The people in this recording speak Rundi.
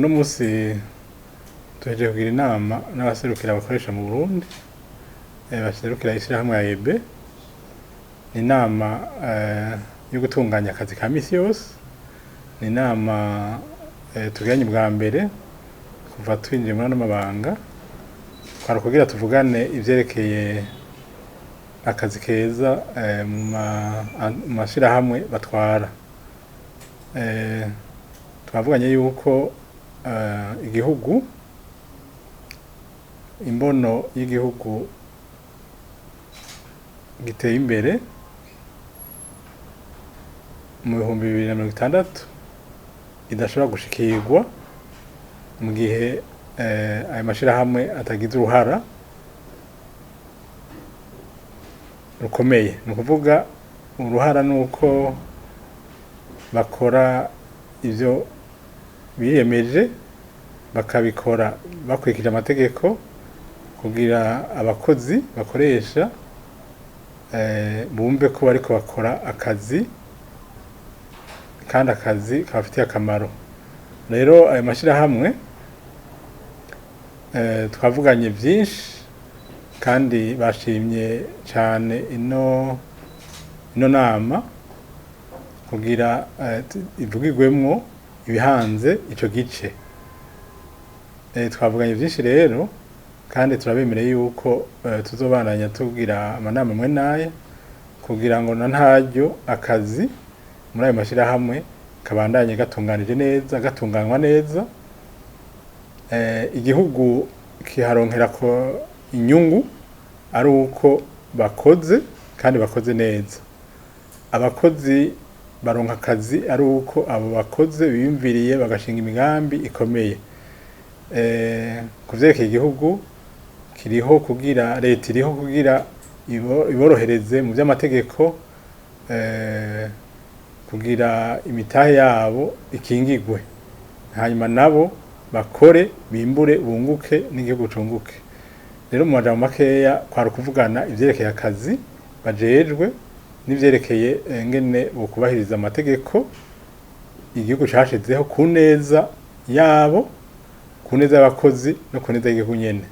Uno musi tuhejeje kugira inama n'abaserukira abakoresha mu Burundi baserukira ishirahamwe AEB. Inama yo gutunganya akazi ka misi yose, ni inama tugiranye bwa mbere kuva twinjiye muri ano mabanga, twari kugira tuvugane ivyerekeye akazi keza mu mashirahamwe batwara. Twavuganye yuko igihugu, imbono y'igihugu giteye imbere mu 2060 idashobora gushikirwa mu gihe ayo mashirahamwe atagize uruhara rukomeye. Ni ukuvuga uruhara nuko bakora ivyo biyemeje, bakabikora bakurikije amategeko, kugira abakozi bakoresha bumve ko bariko bakora akazi kandi akazi kabafitiye akamaro. Rero ayo mashirahamwe twavuganye vyinshi kandi bashimye cane ino nama kugira ivugirwemwo ibihanze ico gice. Twavuganye vyinshi rero kandi turabemereye yuko tuzobandanya tugira amanama amwe naye kugira ngo na ntaryo akazi muri ayo mashirahamwe kabandanye gatunganije neza, gatunganywa neza, igihugu kiharonkera ko inyungu ari uko bakoze kandi bakoze neza. Abakozi baronka akazi ari uko abo bakoze biyumviriye bagashinga imigambi ikomeye. Kuvyerekeye igihugu kiriho kugira, leta iriho kugira iborohereze mu vy'amategeko, kugira imitahe yabo ikingigwe, hanyuma nabo bakore, bimbure, bunguke, n'igihugu cunguke. Rero mu majambo makeya kwari kuvugana ivyerekeye akazi bajejwe n'ivyerekeye ngene bokubahiriza amategeko igihugu cashizeho ku neza yabo, ku neza y'abakozi no ku neza y'igihugu nyene.